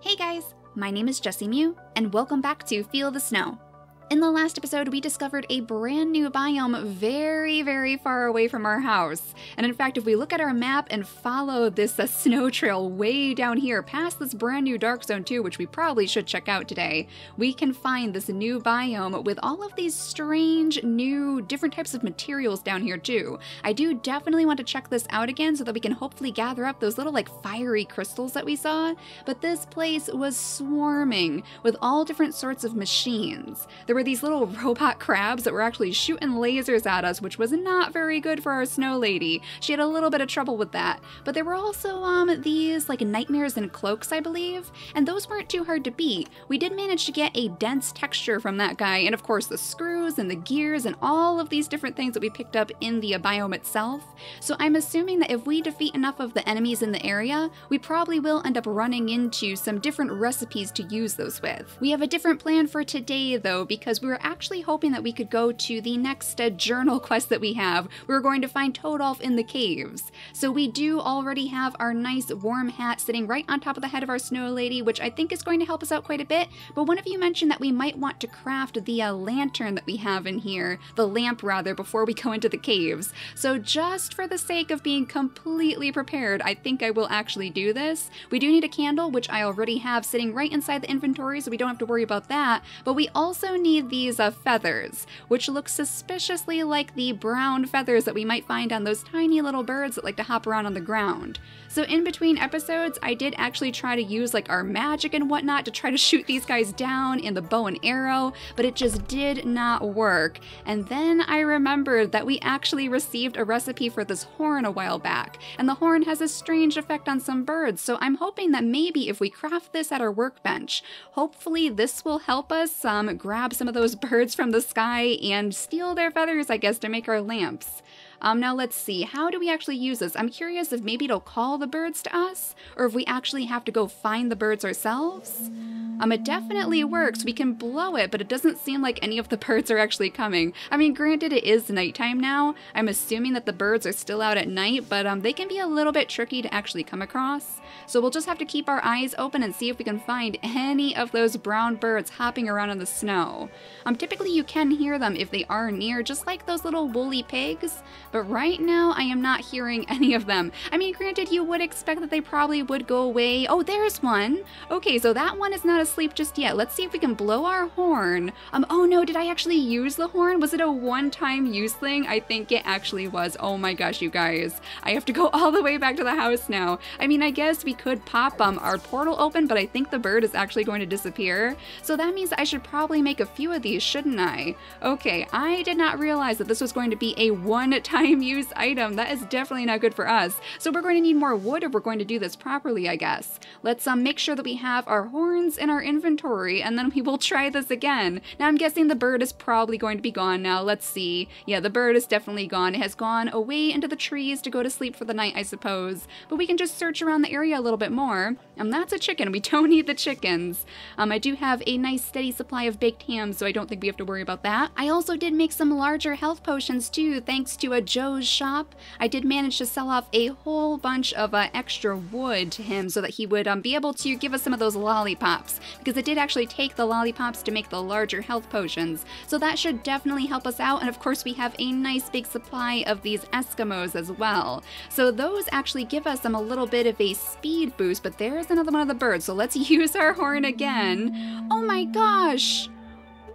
Hey guys, my name is JessiMew, and welcome back to Feel the Snow. In the last episode, we discovered a brand new biome very far away from our house. And in fact, if we look at our map and follow this snow trail way down here, past this brand new dark zone too, which we probably should check out today, we can find this new biome with all of these strange, new, different types of materials down here too. I do definitely want to check this out again so that we can hopefully gather up those little fiery crystals that we saw. But this place was swarming with all different sorts of machines. There were these little robot crabs that were actually shooting lasers at us, which was not very good for our snow lady. She had a little bit of trouble with that. But there were also these nightmares in cloaks, I believe, and those weren't too hard to beat. We did manage to get a dense texture from that guy, and of course the screws and the gears and all of these different things that we picked up in the biome itself. So I'm assuming that if we defeat enough of the enemies in the area, we probably will end up running into some different recipes to use those with. We have a different plan for today though, because we were actually hoping that we could go to the next journal quest that we have. We were going to find Toldolf in the caves. So we do already have our nice warm hat sitting right on top of the head of our snow lady, which I think is going to help us out quite a bit. But one of you mentioned that we might want to craft the lantern that we have in here, the lamp rather, before we go into the caves. So just for the sake of being completely prepared, I think I will actually do this. We do need a candle, which I already have sitting right inside the inventory, so we don't have to worry about that. But we also need these feathers, which look suspiciously like the brown feathers that we might find on those tiny little birds that like to hop around on the ground. So in between episodes, I did actually try to use our magic and whatnot to try to shoot these guys down in the bow and arrow, but it just did not work. And then I remembered that we actually received a recipe for this horn a while back, and the horn has a strange effect on some birds, so I'm hoping that maybe if we craft this at our workbench, hopefully this will help us grab some of those birds from the sky and steal their feathers, I guess, to make our lamps. Now let's see, how do we actually use this? I'm curious if maybe it'll call the birds to us, or if we actually have to go find the birds ourselves. It definitely works. We can blow it, but it doesn't seem like any of the birds are actually coming. I mean, granted, it is nighttime now. I'm assuming that the birds are still out at night, but they can be a little bit tricky to actually come across. So we'll just have to keep our eyes open and see if we can find any of those brown birds hopping around in the snow. Typically you can hear them if they are near, just like those little woolly pigs, but right now I am not hearing any of them. I mean, granted, you would expect that they probably would go away. Oh, there's one. Okay, so that one is not asleep just yet. Let's see if we can blow our horn. Oh no, did I actually use the horn? Was it a one-time use thing? I think it actually was. Oh my gosh, you guys. I have to go all the way back to the house now. I mean, I guess we could pop our portal open, but I think the bird is actually going to disappear. So that means I should probably make a few of these, shouldn't I? Okay, I did not realize that this was going to be a one-time use item. That is definitely not good for us. So we're going to need more wood if we're going to do this properly, I guess. Let's make sure that we have our horns in our inventory, and then we will try this again. Now I'm guessing the bird is probably going to be gone now. Let's see. Yeah, the bird is definitely gone. It has gone away into the trees to go to sleep for the night, I suppose. But we can just search around the area a little bit more. And that's a chicken. We don't need the chickens. I do have a nice steady supply of baked ham, so I don't think we have to worry about that. I also did make some larger health potions too, thanks to a Joe's shop. I did manage to sell off a whole bunch of extra wood to him so that he would be able to give us some of those lollipops, because it did actually take the lollipops to make the larger health potions. So that should definitely help us out, and of course we have a nice big supply of these Eskimos as well. So those actually give us a little bit of a speed boost, but there's another one of the birds, so let's use our horn again. Oh my gosh!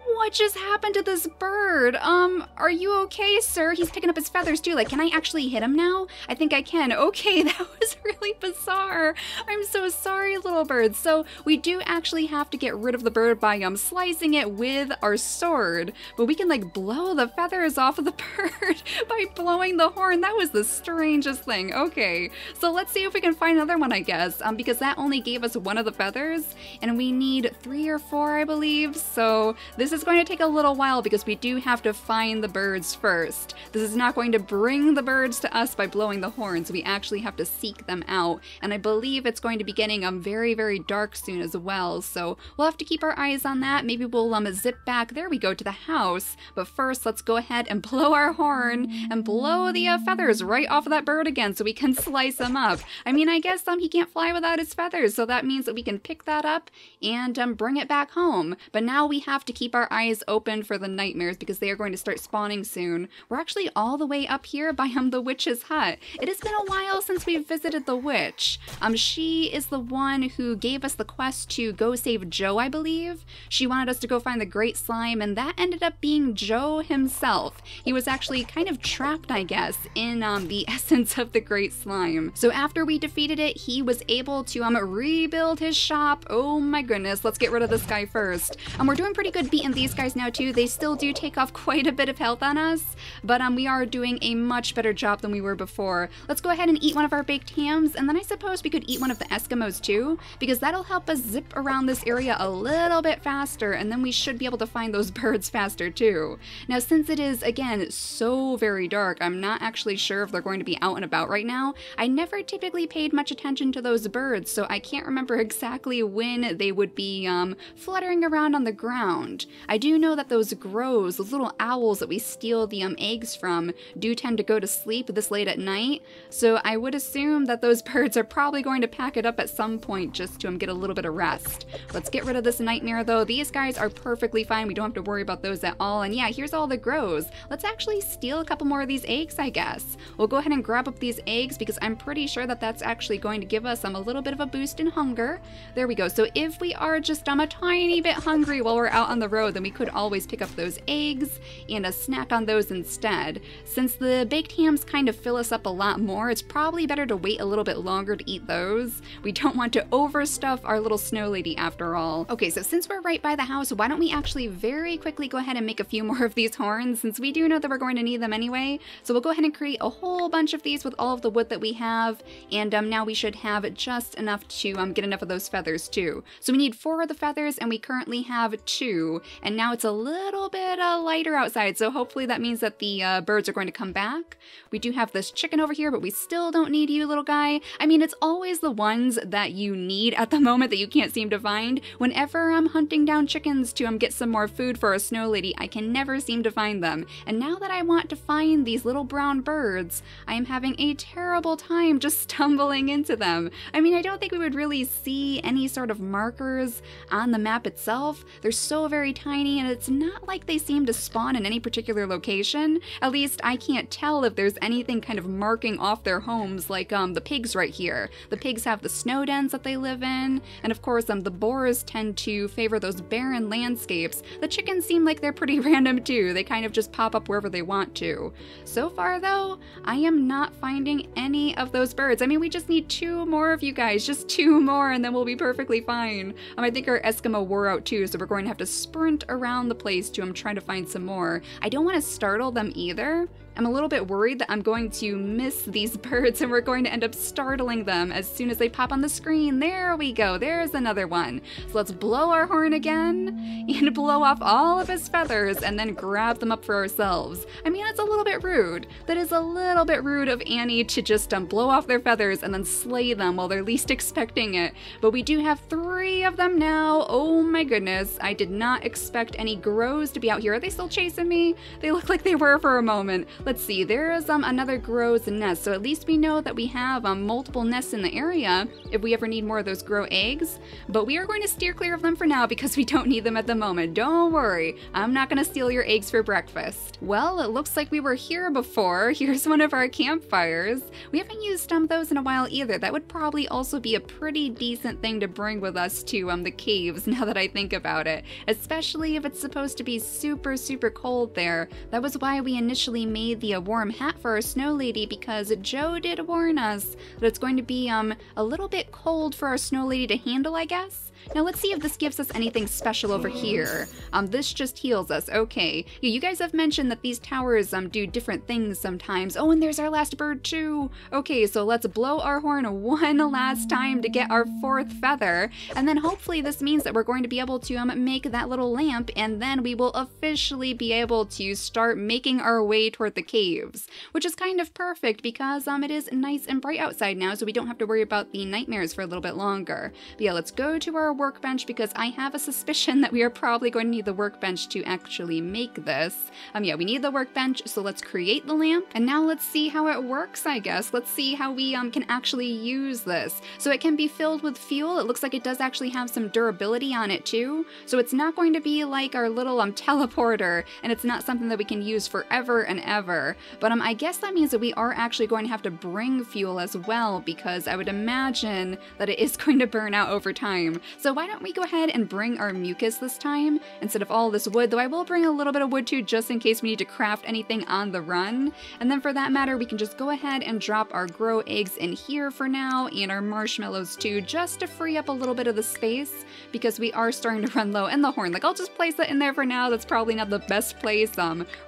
What just happened to this bird? Are you okay, sir? He's picking up his feathers too. Can I actually hit him now? I think I can. Okay, that was really bizarre. I'm so sorry, little bird. So we do actually have to get rid of the bird by slicing it with our sword, but we can blow the feathers off of the bird by blowing the horn. That was the strangest thing. Okay, so let's see if we can find another one, I guess, because that only gave us one of the feathers, and we need 3 or 4, I believe. So this is is going to take a little while because we do have to find the birds first. This is not going to bring the birds to us by blowing the horns. We actually have to seek them out, and I believe it's going to be getting very, very dark soon as well, so we'll have to keep our eyes on that. Maybe we'll zip back, there we go, to the house, but first let's go ahead and blow our horn and blow the feathers right off of that bird again so we can slice him up. I mean, I guess he can't fly without his feathers, so that means that we can pick that up and bring it back home. But now we have to keep our eyes open for the nightmares because they are going to start spawning soon. We're actually all the way up here by the witch's hut. It has been a while since we've visited the witch. She is the one who gave us the quest to go save Joe, I believe. She wanted us to go find the great slime, and that ended up being Joe himself. He was actually kind of trapped, I guess, in the essence of the great slime. So after we defeated it, he was able to rebuild his shop. Oh my goodness, let's get rid of this guy first. We're doing pretty good beating these guys now too. They still do take off quite a bit of health on us, but we are doing a much better job than we were before. Let's go ahead and eat one of our baked hams, and then I suppose we could eat one of the Eskimos too, because that'll help us zip around this area a little bit faster, and then we should be able to find those birds faster too. Now, since it is, again, so very dark, I'm not actually sure if they're going to be out and about right now. I never typically paid much attention to those birds, so I can't remember exactly when they would be fluttering around on the ground. I do know that those crows, those little owls that we steal the eggs from, do tend to go to sleep this late at night, so I would assume that those birds are probably going to pack it up at some point just to get a little bit of rest. Let's get rid of this nightmare though. These guys are perfectly fine. We don't have to worry about those at all. And yeah, here's all the crows. Let's actually steal a couple more of these eggs, I guess. We'll go ahead and grab up these eggs because I'm pretty sure that that's actually going to give us a little bit of a boost in hunger. There we go. So if we are just a tiny bit hungry while we're out on the road, then we could always pick up those eggs and a snack on those instead. Since the baked hams kind of fill us up a lot more, it's probably better to wait a little bit longer to eat those. We don't want to overstuff our little snow lady after all. Okay, so since we're right by the house, why don't we actually very quickly go ahead and make a few more of these horns, since we do know that we're going to need them anyway. So we'll go ahead and create a whole bunch of these with all of the wood that we have, and now we should have just enough to get enough of those feathers too. So we need 4 of the feathers, and we currently have 2, and now it's a little bit lighter outside, so hopefully that means that the birds are going to come back. We do have this chicken over here, but we still don't need you, little guy. I mean, it's always the ones that you need at the moment that you can't seem to find. Whenever I'm hunting down chickens to get some more food for a snow lady, I can never seem to find them. And now that I want to find these little brown birds, I am having a terrible time just stumbling into them. I mean, I don't think we would really see any sort of markers on the map itself. They're so very tiny, and it's not like they seem to spawn in any particular location. At least I can't tell if there's anything kind of marking off their homes, like the pigs right here. The pigs have the snow dens that they live in, and of course the boars tend to favor those barren landscapes. The chickens seem like they're pretty random too. They kind of just pop up wherever they want to. So far though, I am not finding any of those birds. I mean, we just need 2 more of you guys, just 2 more, and then we'll be perfectly fine. I think our Eskimo wore out too, so we're going to have to sprint around the place to try to find some more. I don't want to startle them either. I'm a little bit worried that I'm going to miss these birds and we're going to end up startling them as soon as they pop on the screen. There we go, there's another one. So let's blow our horn again and blow off all of his feathers and then grab them up for ourselves. I mean, it's a little bit rude. That is a little bit rude of Annie to just blow off their feathers and then slay them while they're least expecting it. But we do have 3 of them now. Oh my goodness, I did not expect any crows to be out here. Are they still chasing me? They look like they were for a moment. Let's see, there is another crow's nest, so at least we know that we have multiple nests in the area if we ever need more of those crow eggs, but we are going to steer clear of them for now because we don't need them at the moment. Don't worry, I'm not going to steal your eggs for breakfast. Well, it looks like we were here before. Here's one of our campfires. We haven't used those in a while either. That would probably also be a pretty decent thing to bring with us to the caves now that I think about it, especially if it's supposed to be super, super cold there. That was why we initially made the warm hat for our snow lady, because Joe did warn us that it's going to be a little bit cold for our snow lady to handle, I guess. Now let's see if this gives us anything special over here. This just heals us. Okay. Yeah, you guys have mentioned that these towers do different things sometimes. Oh, and there's our last bird too. Okay, so let's blow our horn one last time to get our 4th feather, and then hopefully this means that we're going to be able to make that little lamp, and then we will officially be able to start making our way toward the caves, which is kind of perfect because it is nice and bright outside now, so we don't have to worry about the nightmares for a little bit longer. But yeah, let's go to our workbench because I have a suspicion that we are probably going to need the workbench to actually make this. Yeah, we need the workbench, so let's create the lamp, and now let's see how it works, I guess. Let's see how we can actually use this. So it can be filled with fuel. It looks like it does actually have some durability on it too, so it's not going to be like our little teleporter, and it's not something that we can use forever and ever. But I guess that means that we are actually going to have to bring fuel as well, because I would imagine that it is going to burn out over time. So why don't we go ahead and bring our mucus this time instead of all this wood, though I will bring a little bit of wood too just in case we need to craft anything on the run. And then for that matter, we can just go ahead and drop our grow eggs in here for now, and our marshmallows too, just to free up a little bit of the space, because we are starting to run low. And the horn, like, I'll just place it in there for now. That's probably not the best place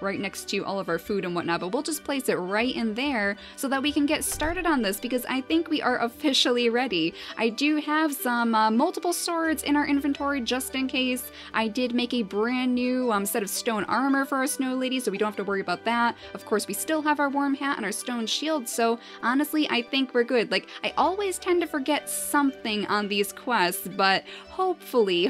right next to all of our food and whatnot, but we'll just place it right in there so that we can get started on this, because I think we are officially ready. I do have some multiple swords in our inventory just in case. I did make a brand new set of stone armor for our snow lady, so we don't have to worry about that. Of course, we still have our warm hat and our stone shield, so honestly, I think we're good. Like, I always tend to forget something on these quests, but hopefully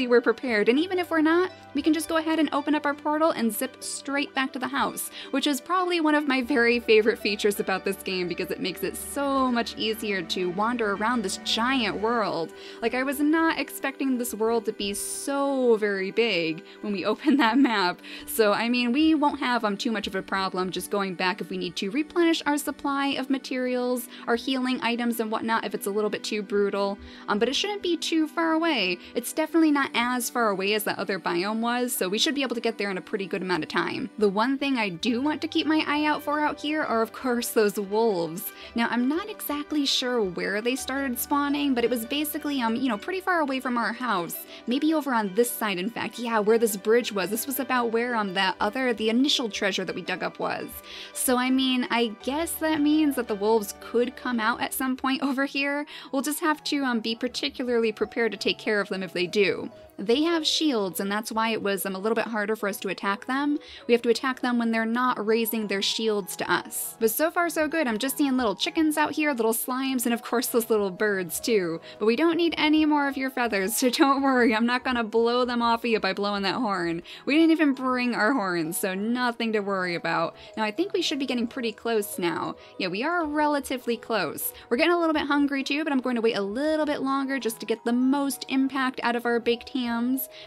we're prepared. And even if we're not, we can just go ahead and open up our portal and zip straight back to the house, which is probably one of my very favorite features about this game, because it makes it so much easier to wander around this giant world. Like, I was not expecting this world to be so very big when we open that map, so I mean, we won't have too much of a problem just going back if we need to replenish our supply of materials, our healing items and whatnot if it's a little bit too brutal, but it shouldn't be too far away. It's definitely not as far away as that other biome was, so we should be able to get there in a pretty good amount of time. The one thing I do want to keep my eye out for out here are, of course, those wolves. Now, I'm not exactly sure where they started spawning, but it was basically, you know, pretty far away from our house. Maybe over on this side, in fact. Yeah, where this bridge was. This was about where the initial treasure that we dug up was. So, I mean, I guess that means that the wolves could come out at some point over here. We'll just have to be particularly prepared to take care of them if they do. They have shields, and that's why it was a little bit harder for us to attack them. We have to attack them when they're not raising their shields to us. But so far so good. I'm just seeing little chickens out here, little slimes, and of course those little birds too. But we don't need any more of your feathers, so don't worry. I'm not gonna blow them off of you by blowing that horn. We didn't even bring our horns, so nothing to worry about. Now I think we should be getting pretty close now. Yeah, we are relatively close. We're getting a little bit hungry too, but I'm going to wait a little bit longer just to get the most impact out of our baked ham,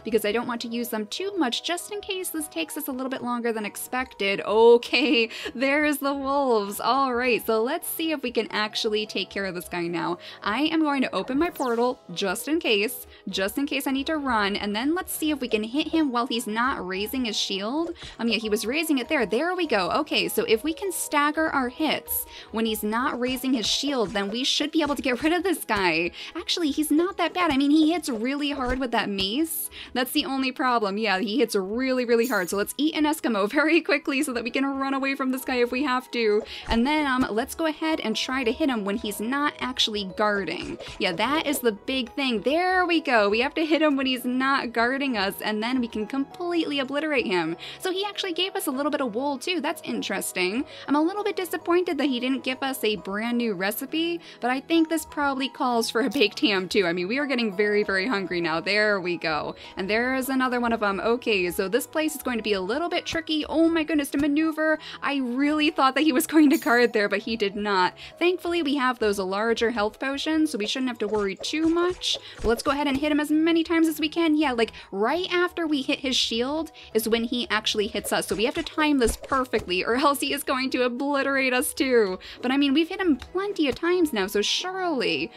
because I don't want to use them too much just in case this takes us a little bit longer than expected. Okay, there's the wolves. All right, so let's see if we can actually take care of this guy now. I am going to open my portal just in case I need to run, and then let's see if we can hit him while he's not raising his shield. Yeah, he was raising it there. There we go. Okay, so if we can stagger our hits when he's not raising his shield, then we should be able to get rid of this guy. Actually, he's not that bad. I mean, he hits really hard with that mace. That's the only problem. Yeah, he hits really, really hard. So let's eat an Eskimo very quickly so that we can run away from this guy if we have to. And then let's go ahead and try to hit him when he's not actually guarding. Yeah, that is the big thing. There we go. We have to hit him when he's not guarding us, and then we can completely obliterate him. So he actually gave us a little bit of wool too. That's interesting. I'm a little bit disappointed that he didn't give us a brand new recipe, but I think this probably calls for a baked ham too. I mean, we are getting very, very hungry now. There we go. And there's another one of them. Okay, so this place is going to be a little bit tricky. Oh my goodness, to maneuver. I really thought that he was going to guard there, but he did not. Thankfully, we have those larger health potions, so we shouldn't have to worry too much. Let's go ahead and hit him as many times as we can. Yeah, like right after we hit his shield is when he actually hits us. So we have to time this perfectly, or else he is going to obliterate us too. But I mean, we've hit him plenty of times now, so surely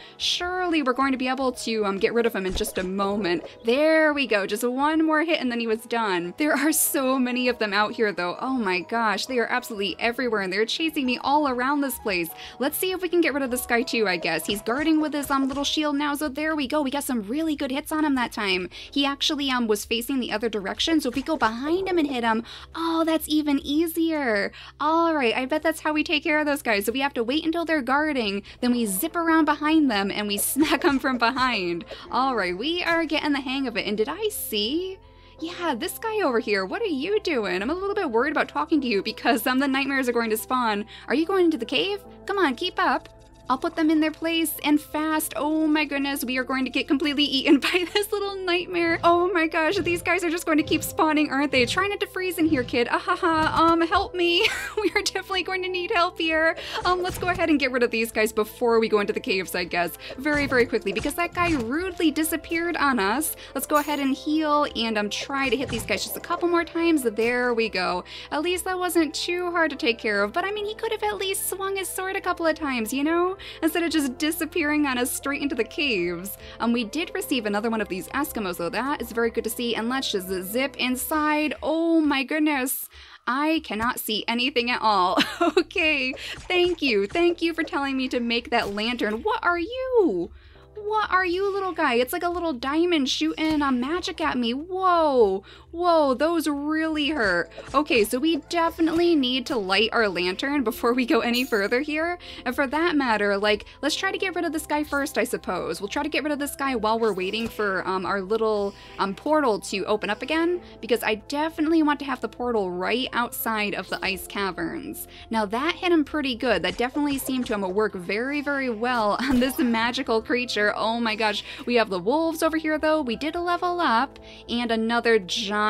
we're going to be able to get rid of him in just a moment. There we go. Just one more hit and then he was done. There are so many of them out here though. Oh my gosh, they are absolutely everywhere and they're chasing me all around this place. Let's see if we can get rid of this guy too, I guess. He's guarding with his little shield now, so there we go. go. We got some really good hits on him that time. He actually was facing the other direction, so if we go behind him and hit him, oh, that's even easier. All right, I bet that's how we take care of those guys. So we have to wait until they're guarding, then we zip around behind them and we smack them from behind. All right, we are getting the hang of it. And did I see? Yeah, this guy over here, what are you doing? I'm a little bit worried about talking to you because the nightmares are going to spawn. Are you going into the cave? Come on, keep up. I'll put them in their place and fast. Oh my goodness, we are going to get completely eaten by this little nightmare. Oh my gosh, these guys are just going to keep spawning, aren't they? Try not to freeze in here, kid. Help me. We are definitely going to need help here. Let's go ahead and get rid of these guys before we go into the caves, I guess. Very, very quickly, because that guy rudely disappeared on us. Let's go ahead and heal and try to hit these guys just a couple more times. There we go. At least that wasn't too hard to take care of, but I mean, he could have at least swung his sword a couple of times, you know? Instead of just disappearing on us straight into the caves. We did receive another one of these Eskimos, though. That is very good to see. And let's just zip inside. Oh my goodness. I cannot see anything at all. Okay, thank you. Thank you for telling me to make that lantern. What are you? What are you, little guy? It's like a little diamond shooting magic at me. Whoa. Whoa, those really hurt. Okay, so we definitely need to light our lantern before we go any further here. And for that matter, like, let's try to get rid of this guy first, I suppose. We'll try to get rid of this guy while we're waiting for our little portal to open up again, because I definitely want to have the portal right outside of the ice caverns. Now that hit him pretty good. That definitely seemed to work very, very well on this magical creature. Oh my gosh. We have the wolves over here, though. We did level up, and another giant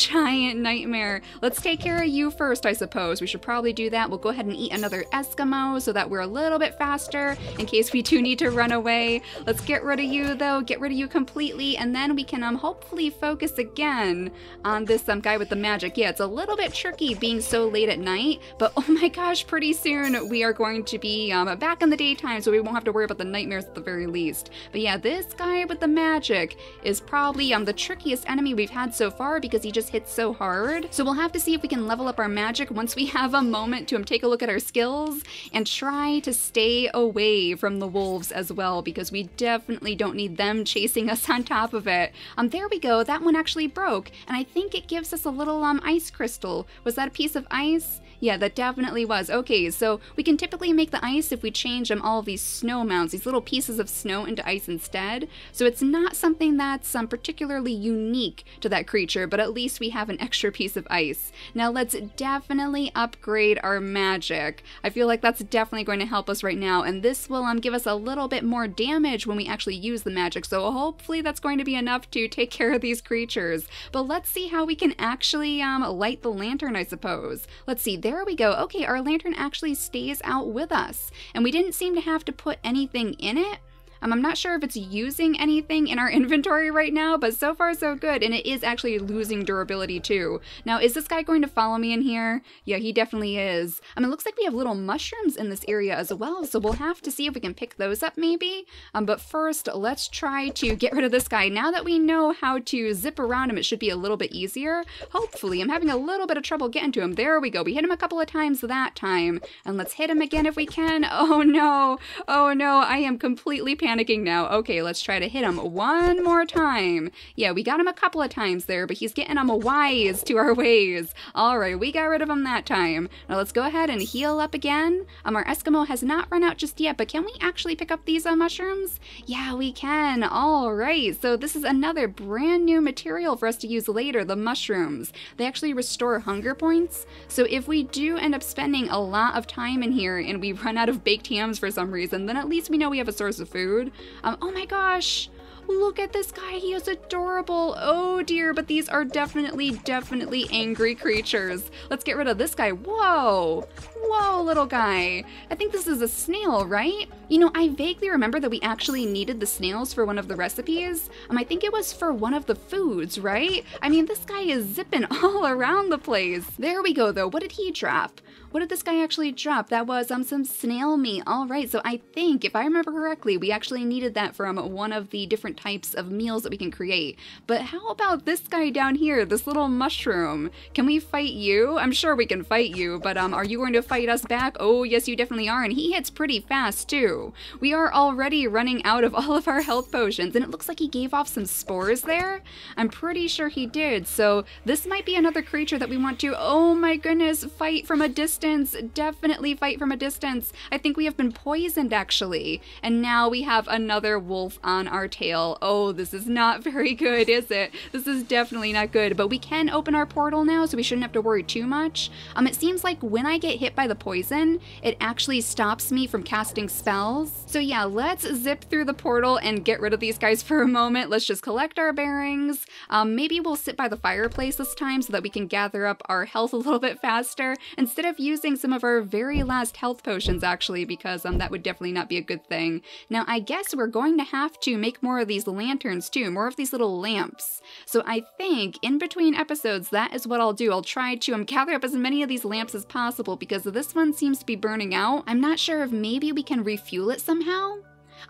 nightmare. Let's take care of you first, I suppose. We should probably do that. We'll go ahead and eat another Eskimo so that we're a little bit faster in case we do need to run away. Let's get rid of you, though. Get rid of you completely, and then we can hopefully focus again on this guy with the magic. Yeah, it's a little bit tricky being so late at night, but oh my gosh, pretty soon we are going to be back in the daytime, so we won't have to worry about the nightmares at the very least. But yeah, this guy with the magic is probably the trickiest enemy we've had so far because he just hits so hard. So we'll have to see if we can level up our magic once we have a moment to take a look at our skills and try to stay away from the wolves as well, because we definitely don't need them chasing us on top of it. There we go. That one actually broke, and I think it gives us a little ice crystal. Was that a piece of ice? Yeah, that definitely was. Okay, so we can typically make the ice if we change all of these snow mounds, these little pieces of snow, into ice instead. So it's not something that's particularly unique to that creature, but at least we have an extra piece of ice. Now let's definitely upgrade our magic. I feel like that's definitely going to help us right now, and this will give us a little bit more damage when we actually use the magic, so hopefully that's going to be enough to take care of these creatures. But let's see how we can actually light the lantern, I suppose. Let's see. There we go. Okay, our lantern actually stays out with us, and we didn't seem to have to put anything in it. I'm not sure if it's using anything in our inventory right now, but so far so good, and it is actually losing durability too. Now, is this guy going to follow me in here? Yeah, he definitely is. It looks like we have little mushrooms in this area as well, so we'll have to see if we can pick those up maybe. But first, let's try to get rid of this guy. Now that we know how to zip around him, it should be a little bit easier. Hopefully. I'm having a little bit of trouble getting to him. There we go. We hit him a couple of times that time, and let's hit him again if we can. Oh no. Oh no, I am completely panicking now. Okay, let's try to hit him one more time. Yeah, we got him a couple of times there, but he's getting wise to our ways. All right, we got rid of him that time. Now let's go ahead and heal up again. Our Eskimo has not run out just yet, but can we actually pick up these mushrooms? Yeah, we can. All right, so this is another brand new material for us to use later, the mushrooms. They actually restore hunger points. So if we do end up spending a lot of time in here and we run out of baked hams for some reason, then at least we know we have a source of food. Oh my gosh, look at this guy. He is adorable. Oh dear, but these are definitely angry creatures. Let's get rid of this guy. Whoa. Whoa, little guy. I think this is a snail, right? You know, I vaguely remember that we actually needed the snails for one of the recipes. I think it was for one of the foods, right? This guy is zipping all around the place. There we go, though. What did he drop? What did this guy actually drop? That was some snail meat. All right, so I think, if I remember correctly, we actually needed that from one of the different types of meals that we can create. But how about this guy down here, this little mushroom? Can we fight you? I'm sure we can fight you, but are you going to fight fight us back? Oh, yes, you definitely are, and he hits pretty fast, too. We are already running out of all of our health potions, and it looks like he gave off some spores there. I'm pretty sure he did, so this might be another creature that we want to, oh my goodness, fight from a distance. Definitely fight from a distance. I think we have been poisoned, actually, and now we have another wolf on our tail. Oh, this is not very good, is it? This is definitely not good, but we can open our portal now, so we shouldn't have to worry too much. It seems like when I get hit by the poison, it actually stops me from casting spells. So yeah, let's zip through the portal and get rid of these guys for a moment. Let's just collect our bearings. Maybe we'll sit by the fireplace this time so that we can gather up our health a little bit faster instead of using some of our very last health potions, actually, because that would definitely not be a good thing. Now, I guess we're going to have to make more of these lanterns too, more of these little lamps. So I think in between episodes, that is what I'll do. I'll try to gather up as many of these lamps as possible because this one seems to be burning out. I'm not sure if maybe we can refuel it somehow.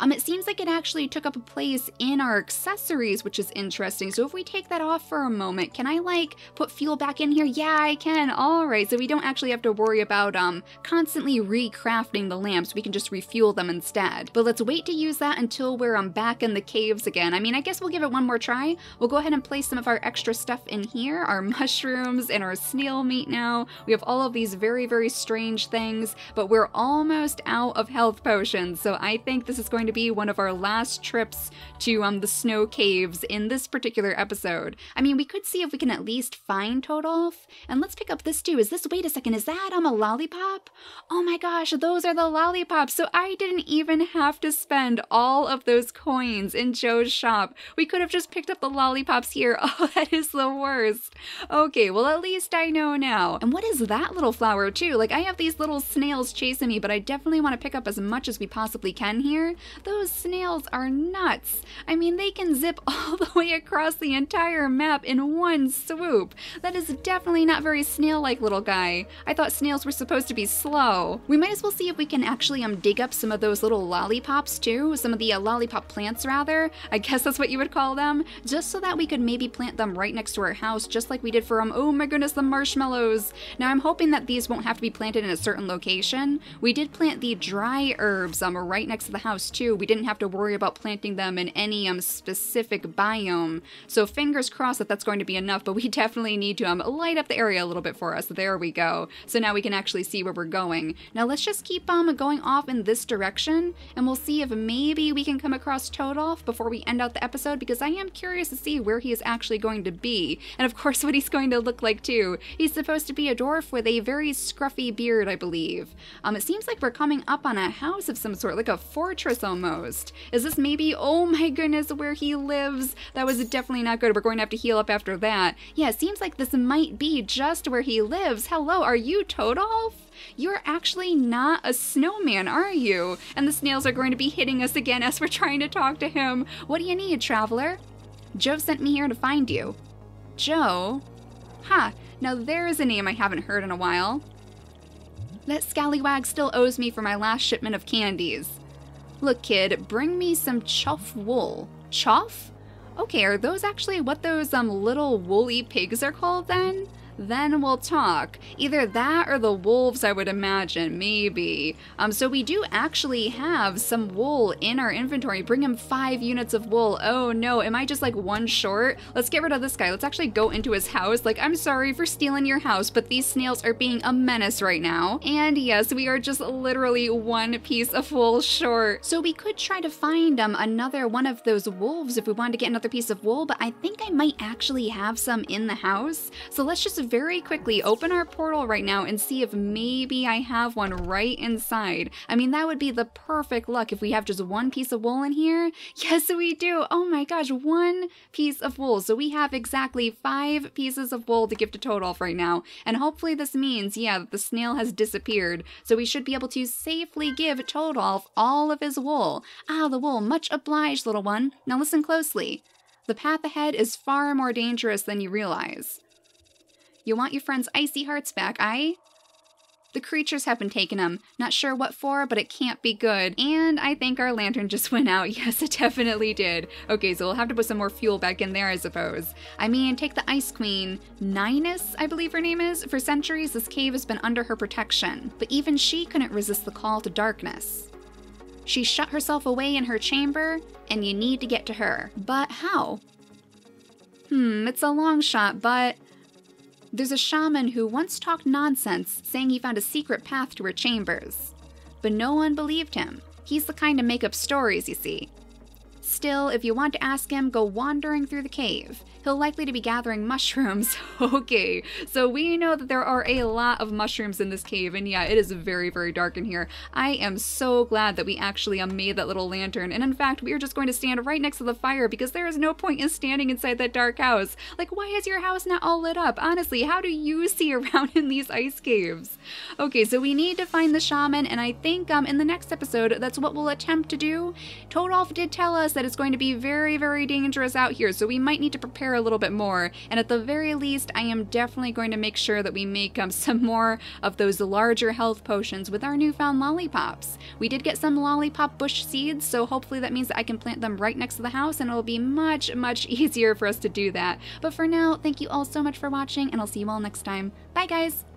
It seems like it actually took up a place in our accessories, which is interesting. So if we take that off for a moment, can I like put fuel back in here? Yeah, I can. All right, so we don't actually have to worry about constantly recrafting the lamps. We can just refuel them instead. But let's wait to use that until we're back in the caves again. I mean, I guess we'll give it one more try. We'll go ahead and place some of our extra stuff in here, our mushrooms and our snail meat now. We have all of these very, very strange things, but we're almost out of health potions. So I think this is going to be one of our last trips to the snow caves in this particular episode. I mean, we could see if we can at least find Toldolf. And let's pick up this too. Wait a second, is that a lollipop? Oh my gosh, those are the lollipops. So I didn't even have to spend all of those coins in Joe's shop. We could have just picked up the lollipops here. Oh, that is the worst. Okay, well, at least I know now. And what is that little flower too? Like, I have these little snails chasing me, but I definitely want to pick up as much as we possibly can here. Those snails are nuts. I mean, they can zip all the way across the entire map in one swoop. That is definitely not very snail-like, little guy. I thought snails were supposed to be slow. We might as well see if we can actually dig up some of those little lollipops too, some of the lollipop plants rather. I guess that's what you would call them, just so that we could maybe plant them right next to our house, just like we did for oh my goodness, the marshmallows. Now I'm hoping that these won't have to be planted in a certain location. We did plant the dry herbs right next to the house too. We didn't have to worry about planting them in any specific biome. So fingers crossed that that's going to be enough, but we definitely need to light up the area a little bit for us. There we go. So now we can actually see where we're going. Now let's just keep going off in this direction, and we'll see if maybe we can come across Toldolf before we end out the episode, because I am curious to see where he is actually going to be, and of course what he's going to look like too. He's supposed to be a dwarf with a very scruffy beard, I believe. It seems like we're coming up on a house of some sort, like a fortress almost. Is this maybe, oh my goodness, where he lives? That was definitely not good. We're going to have to heal up after that. Yeah, it seems like this might be just where he lives. Hello, are you Toldolf? You're actually not a snowman, are you? And the snails are going to be hitting us again as we're trying to talk to him. What do you need, traveler? Joe sent me here to find you. Joe? Huh, now there's a name I haven't heard in a while. That scallywag still owes me for my last shipment of candies. Look, kid, bring me some chuff wool. Chuff? Okay, are those actually what those little woolly pigs are called then? Then we'll talk. Either that or the wolves, I would imagine, maybe. So we do actually have some wool in our inventory. Bring him 5 units of wool. Oh no, am I just like one short? Let's get rid of this guy. Let's actually go into his house. Like, I'm sorry for stealing your house, but these snails are being a menace right now. And yes, we are just literally 1 piece of wool short. So we could try to find another one of those wolves if we wanted to get another piece of wool, but I think I might actually have some in the house. So let's just very quickly open our portal right now and see if maybe I have one right inside. I mean, that would be the perfect luck if we have just 1 piece of wool in here. Yes, we do. Oh my gosh, 1 piece of wool. So we have exactly 5 pieces of wool to give to Toldolf right now. And hopefully this means, yeah, that the snail has disappeared. So we should be able to safely give Toldolf all of his wool. Ah, the wool. Much obliged, little one. Now listen closely. The path ahead is far more dangerous than you realize. You want your friend's icy hearts back, aye? The creatures have been taking them. Not sure what for, but it can't be good. And I think our lantern just went out. Yes, it definitely did. Okay, so we'll have to put some more fuel back in there, I suppose. I mean, take the Ice Queen, Ninus, I believe her name is. For centuries, this cave has been under her protection. But even she couldn't resist the call to darkness. She shut herself away in her chamber, and you need to get to her. But how? It's a long shot, but there's a shaman who once talked nonsense, saying he found a secret path to her chambers. But no one believed him. He's the kind to make up stories, you see. Still, if you want to ask him, go wandering through the cave. He'll likely to be gathering mushrooms. Okay, so we know that there are a lot of mushrooms in this cave, and yeah, it is very, very dark in here. I am so glad that we actually made that little lantern, and in fact, we are just going to stand right next to the fire because there is no point in standing inside that dark house. Like, why is your house not all lit up? Honestly, how do you see around in these ice caves? Okay, so we need to find the shaman, and I think in the next episode, that's what we'll attempt to do. Toldolf did tell us that it's going to be very, very dangerous out here, so we might need to prepare a little bit more, and at the very least, I am definitely going to make sure that we make some more of those larger health potions with our newfound lollipops. We did get some lollipop bush seeds, so hopefully that means that I can plant them right next to the house, and it'll be much, much easier for us to do that. But for now, thank you all so much for watching, and I'll see you all next time. Bye, guys!